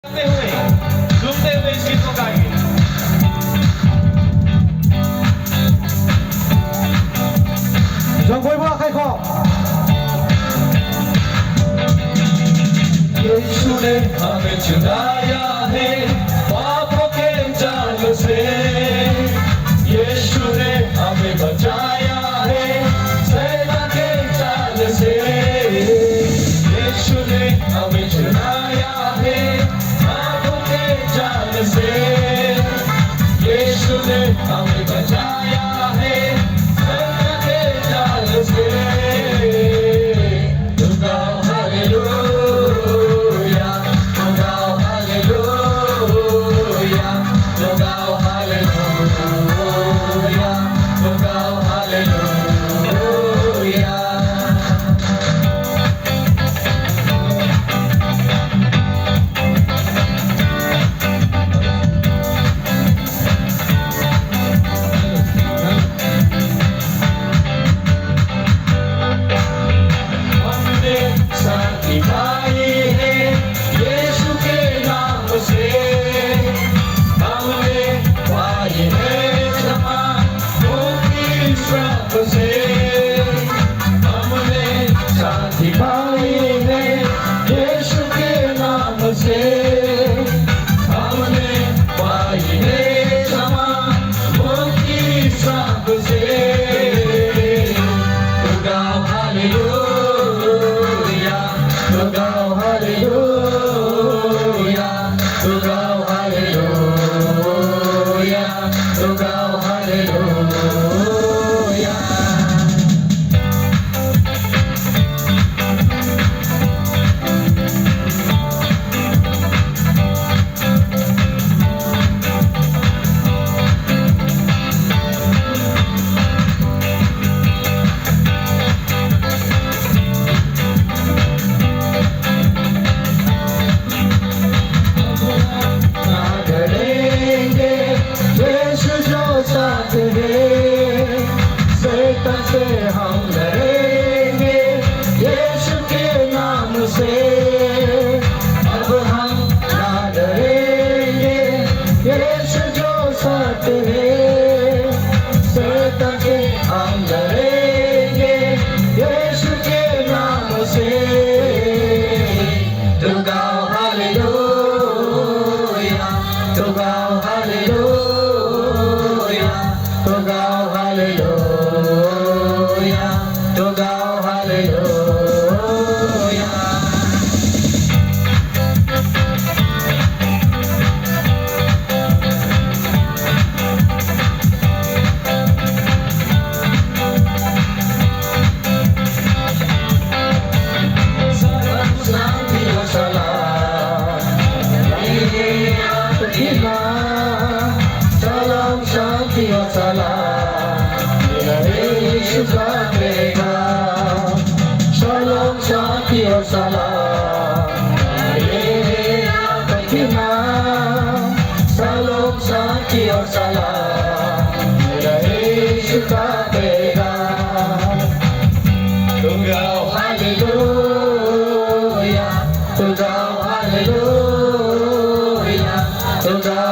झूमते हुए इस गीत को गाएंगे। 정보일보가 카이코 यीशु ने हमें चुराया है पापों के जाल से, यीशु ने हमें बचाया है शैतान के जाल से, यीशु ने हमें चुराया है पापों के जाल से, यीशु ने हमें बचाया है शैतान के जाल से। Hallelujah.